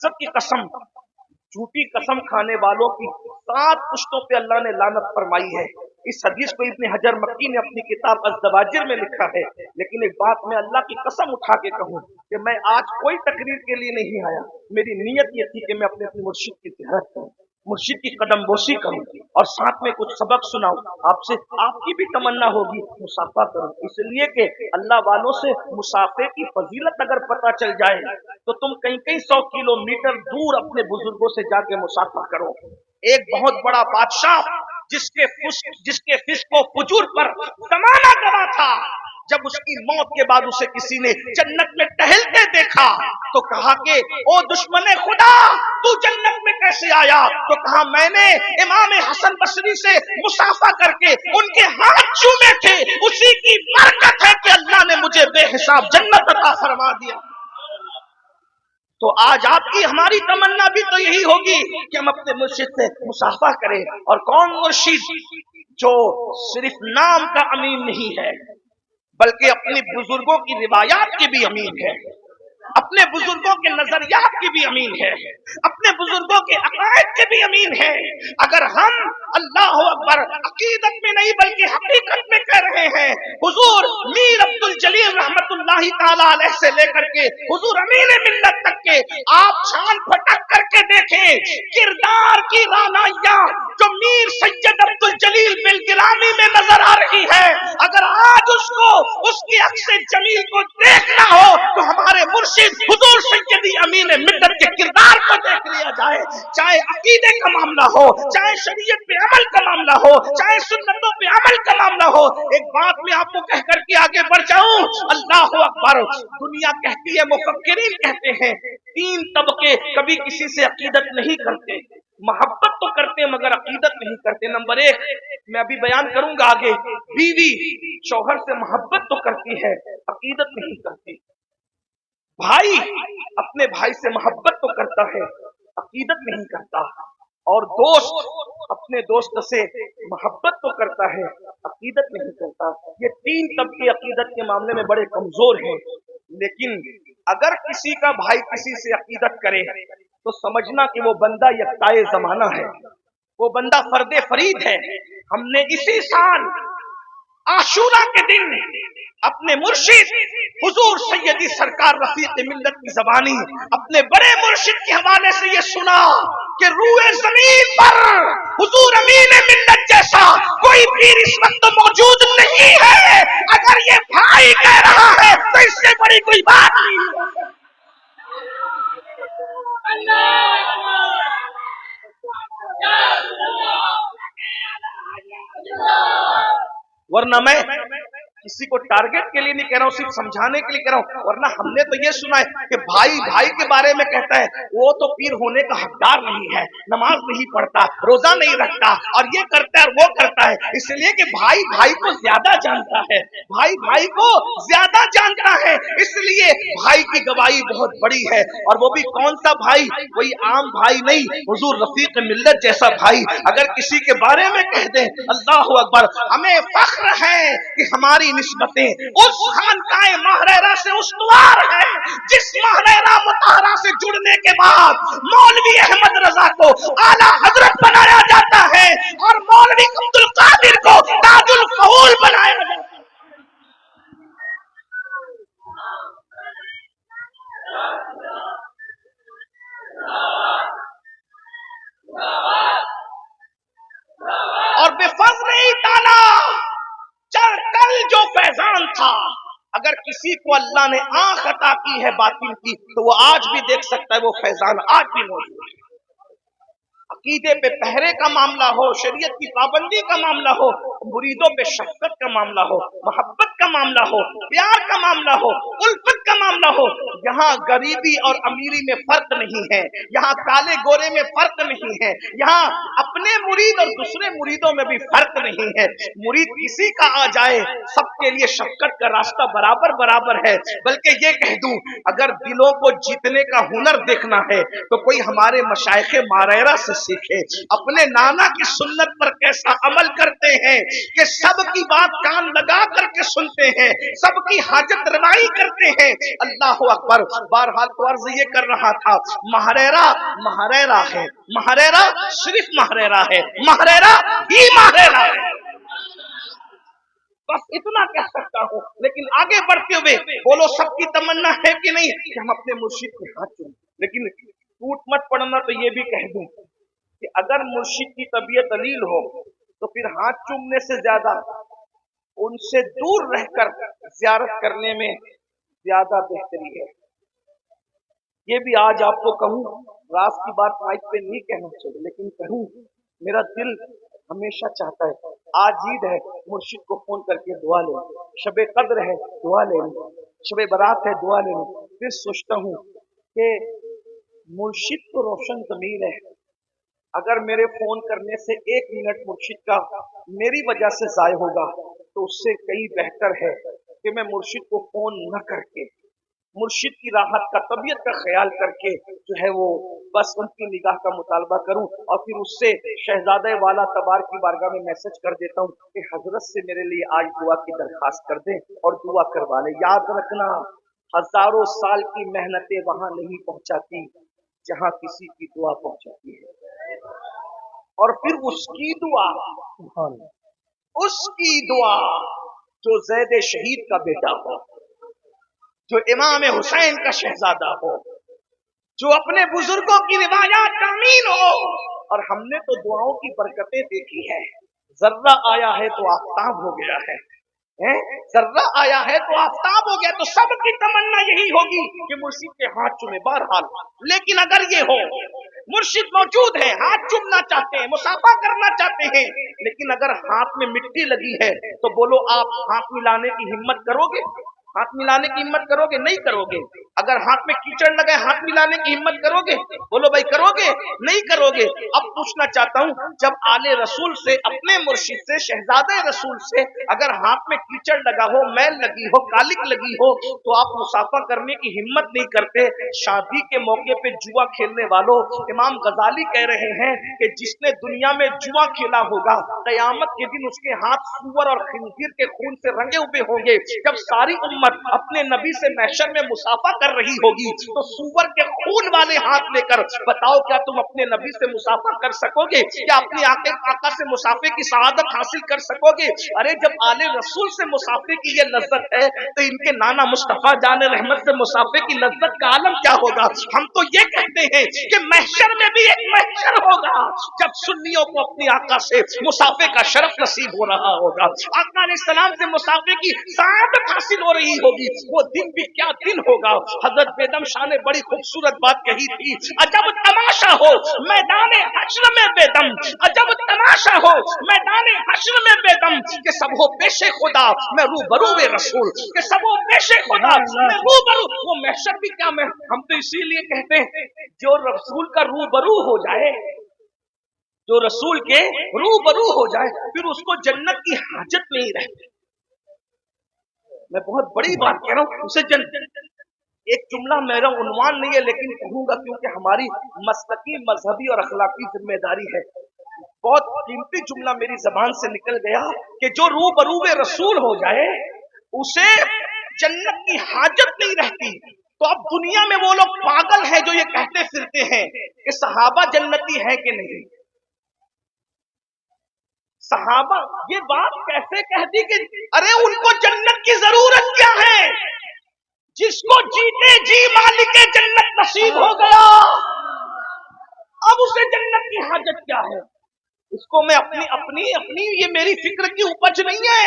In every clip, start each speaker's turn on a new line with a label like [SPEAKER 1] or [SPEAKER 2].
[SPEAKER 1] इज्जत की कसम, झूठी कसम खाने वालों की 7 पुश्तों पे अल्लाह ने लानत फरमाई है। इस हदीस को इब्न हजर मक्की ने अपनी किताब अज़्ज़वाजिर में लिखा है। लेकिन एक बात मैं अल्लाह की कसम उठा के कहूँ कि मैं आज कोई तकरीर के लिए नहीं आया। मेरी नीयत ये थी कि मैं अपने मुर्शिद की ज़ियारत करूँ, मुर्शिद की कदम बोसी करूँ और साथ में कुछ सबक सुनाऊं। आपसे आपकी भी तमन्ना होगी मुसाफा करूं, इसलिए कि अल्लाह वालों से मुसाफे की फजीलत अगर पता चल जाए तो तुम कई कई 100 किलोमीटर दूर अपने बुजुर्गों से जाके मुसाफा करो। एक बहुत बड़ा बादशाह जिसके फिस्क व फुजूर पर जमाना गवा था, जब उसकी मौत के बाद उसे किसी ने जन्नत में टहलते देखा तो कहा कि ओ दुश्मने खुदा, तू जन्नत में कैसे आया? तो कहा मैंने इमाम हसन बसरी से मुसाफा करके उनके हाथ चूमे थे, उसी की बरकत है कि अल्लाह ने मुझे बेहिसाब जन्नत अता फरमा दिया। तो आज आपकी हमारी तमन्ना भी तो यही होगी कि हम अपने मुर्शिद से मुसाफा करें। और कौन मुर्शिद जो सिर्फ नाम का अमीन नहीं है बल्कि अपने बुजुर्गों की रिवायात के भी अमीन है, अपने बुजुर्गों के नजरियात की भी अमीन है, अपने बुजुर्गों के अकायद के भी अमीन है। अगर हम अल्लाह अकबर अकीदत में नहीं बल्कि हकीकत में कह रहे हैं, हुजूर मीर अब्दुल जलील रहमतुल्लाहि ताला अलैह से लेकर के हुजूर अमीन मिल्लत तक के आप छान फटक करके देखें किरदार की रानाइयां जो मीर सैयद अब्दुल जलील बिलगिरामी में नजर आ रही है, अगर आज उसको उसकी अक्स जमील को देखना हो तो हमारे मुर्शिद हुजूर सैयदी अमीन मिल्लत के किरदार को देख लिया जाए। चाहे अकीदे का मामला हो, चाहे शरीयत पे अमल का मामला हो, चाहे सुन्नतों पे अमल का मामला हो। एक बात मैं आपको कह करके आगे बढ़ जाऊं, अल्लाह अकबर। दुनिया कहती है, मुफक्किरीन कहते हैं, 3 तबके कभी किसी से अकीदत नहीं करते, मोहब्बत तो करते मगर अकीदत नहीं करते। नंबर 1 मैं अभी बयान करूंगा आगे, बीवी शौहर से मोहब्बत तो करती है, अकीदत नहीं करती। भाई अपने भाई से मोहब्बत तो करता है, अकीदत नहीं करता। और दोस्त अपने दोस्त से मोहब्बत तो करता है, अकीदत नहीं करता। ये 3 तबके अकीदत के मामले में बड़े कमजोर हैं। लेकिन अगर किसी का भाई किसी से अकीदत करे तो समझना कि वो बंदा यक्ताए जमाना है, वो बंदा फर्दे फरीद है। हमने इसी साल आशूरा के दिन अपने मुर्शिद हुजूर सैयदी सरकार रफीक मिल्लत की ज़बानी अपने बड़े मुर्शिद के हवाले से ये सुना कि रूए जमीन पर हुजूर अमीन मिल्लत जैसा कोई पीर इस वक्त मौजूद नहीं है। अगर ये भाई कह रहा है तो इससे बड़ी कोई बात नहीं है। वरना मैं किसी को टारगेट के लिए नहीं कह रहा हूं, सिर्फ समझाने के लिए कह रहा हूं। वरना हमने तो ये सुना है कि भाई भाई के बारे में कहता है वो तो पीर होने का हकदार नहीं है, नमाज नहीं पढ़ता, रोजा नहीं रखता और ये करता है वो करता है, इसलिए कि भाई भाई को ज्यादा जानता है, भाई भाई को ज्यादा जानता है, इसलिए भाई की गवाही बहुत बड़ी है। और वो भी कौन सा भाई? कोई आम भाई नहीं, हुजूर रफीक मिल्लत जैसा भाई अगर किसी के बारे में कह दे, अल्लाह अकबर। हमें फख्र है कि हमारी निस्बतें उस खानकाए महरेरा से उस्तवार है जिस महरेरा मुताहरा से जुड़ने के बाद मौलवी अहमद रजा को आला हजरत बनाया जाता है और मौलवी अब्दुल कादिर को ताजुल फहूल बनाया जाता है। और बेफज़्ल ताला कल जो फैजान था, अगर किसी को अल्लाह ने आंख अता की है बातिल की तो वो आज भी देख सकता है, वो फैजान आज भी मौजूद है। अकीदे पे पहरे का मामला हो, शरीयत की पाबंदी का मामला हो, मुरीदों पे शफ़क़त का मामला हो, मोहब्बत का मामला हो, प्यार का मामला हो, उल्फत का मामला हो, यहाँ गरीबी और अमीरी में फर्क नहीं है, यहाँ काले गोरे में फर्क नहीं है, यहाँ अपने मुरीद और दूसरे मुरीदों में भी फर्क नहीं है। मुरीद किसी का आ जाए सबके लिए शफ़क़त का रास्ता बराबर बराबर है। बल्कि ये कह दूं, अगर दिलों को जीतने का हुनर देखना है तो कोई हमारे मशाइख़े मारेरा से सीखे, अपने नाना की सुन्नत पर कैसा अमल करते हैं कि सबकी बात कान लगा करके सुनते हैं, सबकी हाजत रवाई करते हैं। अल्लाह अकबर। बहरहाल तो अर्ज ये कर रहा था, महरेरा महरेरा है, महरेरा सिर्फ महरेरा है, महरेरा ही महरेरा है। बस इतना कह सकता हूँ। लेकिन आगे बढ़ते हुए बोलो, सबकी तमन्ना है कि नहीं कि हम अपने मुर्शिद के हाथ चूमें। लेकिन टूट मत पड़ना तो ये भी कह दूं कि अगर मुर्शिद की तबीयत अलील हो तो फिर हाथ चूमने से ज्यादा उनसे दूर रहकर जियारत करने में ज्यादा बेहतरी है। ये भी आज आपको कहूं, राज की बात माइक पे नहीं कहना चाहिए, लेकिन कहूं, मेरा दिल हमेशा चाहता है, आज ईद है, मुर्शिद को फोन करके दुआ ले, शबे कद्र है दुआ ले, शबे बारात है दुआ ले। फिर सोचता हूँ कि मुर्शिद तो रोशन ज़मीर है, अगर मेरे फोन करने से 1 मिनट मुर्शिद का मेरी वजह से ज़ाय होगा तो उससे कई बेहतर है कि मैं मुर्शिद को फोन न करके मुर्शिद की राहत का, तबीयत का ख्याल करके जो है वो बस उनकी निगाह का मुतालबा करूं और फिर उससे शहजादे वाला तबार की बारगाह में मैसेज कर देता हूं कि हजरत से मेरे लिए आज दुआ की दरखास्त कर दें और दुआ करवा लें। याद रखना, हजारों साल की मेहनतें वहां नहीं पहुंचाती जहां किसी की दुआ पहुंचाती है। और फिर उसकी दुआ, उसकी दुआ जो ज़ैद शहीद का बेटा हो, जो इमाम हुसैन का शहजादा हो, जो अपने बुजुर्गों की रिवायात का अमीन हो। और हमने तो दुआओं की बरकतें देखी है, जर्रा आया है तो आफताब हो गया है, जर्रा आया है तो आफताब हो गया। तो सबकी तमन्ना यही होगी कि मुर्शिद के हाथ चूमे। बहरहाल लेकिन अगर ये हो, मुर्शिद मौजूद है, हाथ चूमना चाहते हैं, मुसाफा करना चाहते हैं, लेकिन अगर हाथ में मिट्टी लगी है तो बोलो, आप हाथ मिलाने की हिम्मत करोगे? हाथ मिलाने की हिम्मत करोगे? नहीं करोगे। अगर हाथ में कीचड़ लगे, हाथ मिलाने की हिम्मत करोगे? बोलो भाई, करोगे? नहीं करोगे। अब पूछना चाहता हूं, जब आले रसूल से, अपने मुर्शिद से, शहजादे रसूल से अगर हाथ में कीचड़ लगा हो, मैल लगी हो, कालिक लगी हो, तो आप मुसाफा करने की हिम्मत नहीं करते। शादी के मौके पे जुआ खेलने वालों, इमाम गजाली कह रहे हैं कि जिसने दुनिया में जुआ खेला होगा, कयामत के दिन उसके हाथ सूअर और खंजीर के खून से रंगे हुए होंगे। जब सारी अपने नबी से महशर में मुसाफा कर रही होगी तो सूअर के खून वाले हाथ लेकर बताओ, क्या तुम अपने नबी से मुसाफा कर सकोगे? क्या अपने आका से मुसाफे की शहादत हासिल कर सकोगे? अरे जब आले रसूल से मुसाफे की ये लज्जत है तो इनके नाना मुस्तफा जाने रहमत से मुसाफे की लज्जत का आलम क्या होगा? हम तो ये कहते हैं कि महशर में भी एक महशर होगा जब सुन्नियों को अपने आका से मुसाफे का शरफ नसीब हो रहा होगा, आका अलैहिस्सलाम से मुसाफे की शहादत हासिल हो रही होगी। वो दिन भी क्या दिन होगा। हजरत बेदम शाह ने बड़ी खूबसूरत बात कही थी, अजब तमाशा हो मैदाने हश्र में बेदम, अजब तमाशा हो मैदाने हश्र में बेदम, कि सब हो पेशे खुदा मैं रूबरू रसूल, कि सब हो पेशे खुदा मैं रूबरू। वो महशर भी क्या, मैं हम तो इसीलिए कहते हैं जो रसूल का रूबरू हो जाए, जो रसूल के रूबरू हो जाए, फिर उसको जन्नत की हाजत नहीं रहती। मैं बहुत बड़ी बात कह रहा हूं, उसे एक जुमला मेरा उन्वान नहीं है, लेकिन कहूंगा क्योंकि हमारी मसलकी, मजहबी और अखलाकी जिम्मेदारी है। बहुत कीमती जुमला मेरी जबान से निकल गया कि जो रूबरू रसूल हो जाए उसे जन्नत की हाजत नहीं रहती। तो अब दुनिया में वो लोग पागल हैं जो ये कहते फिरते हैं कि सहाबा जन्नती है कि नहीं। सहाबा ये बात कैसे कह दी कि अरे उनको जन्नत की जरूरत क्या है? जिसको जीते जी मालिके जन्नत नसीब हो गया, अब उसे जन्नत की हाजत क्या है? इसको मैं अपनी अपनी अपनी ये मेरी फिक्र की उपज नहीं है।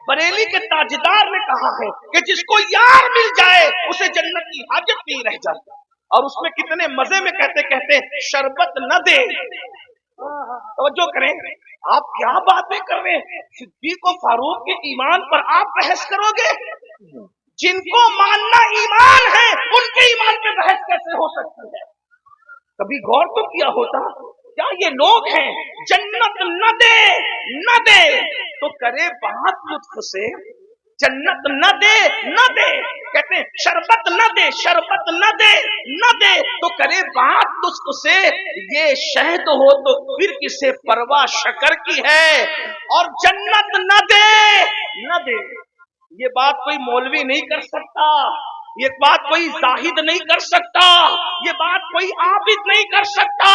[SPEAKER 1] बरेली के ताजदार ने कहा है कि जिसको यार मिल जाए उसे जन्नत की हाजत नहीं रह जाती। और उसमें कितने मजे में कहते कहते शरबत न दे। तवज्जो करें, आप क्या बातें कर रहे हैं? सिद्दीक और फारूक के ईमान पर आप बहस करोगे? जिनको मानना ईमान है उनके ईमान पे बहस कैसे हो सकती है? कभी गौर तो किया होता क्या ये लोग हैं जन्नत न दे न दे तो करे बात लुत्फ से, जन्नत न दे न दे کہتے ہیں شربت نہ دے، شربت نہ دے، نہ دے تو کرے بات تجھ سے، یہ شہد ہو تو پھر کسے پرواہ شکر کی ہے، اور جنت نہ دے، نہ دے۔ یہ بات کوئی مولوی نہیں کر سکتا، یہ بات کوئی زاہد نہیں کر سکتا، یہ بات کوئی عابد نہیں کر سکتا۔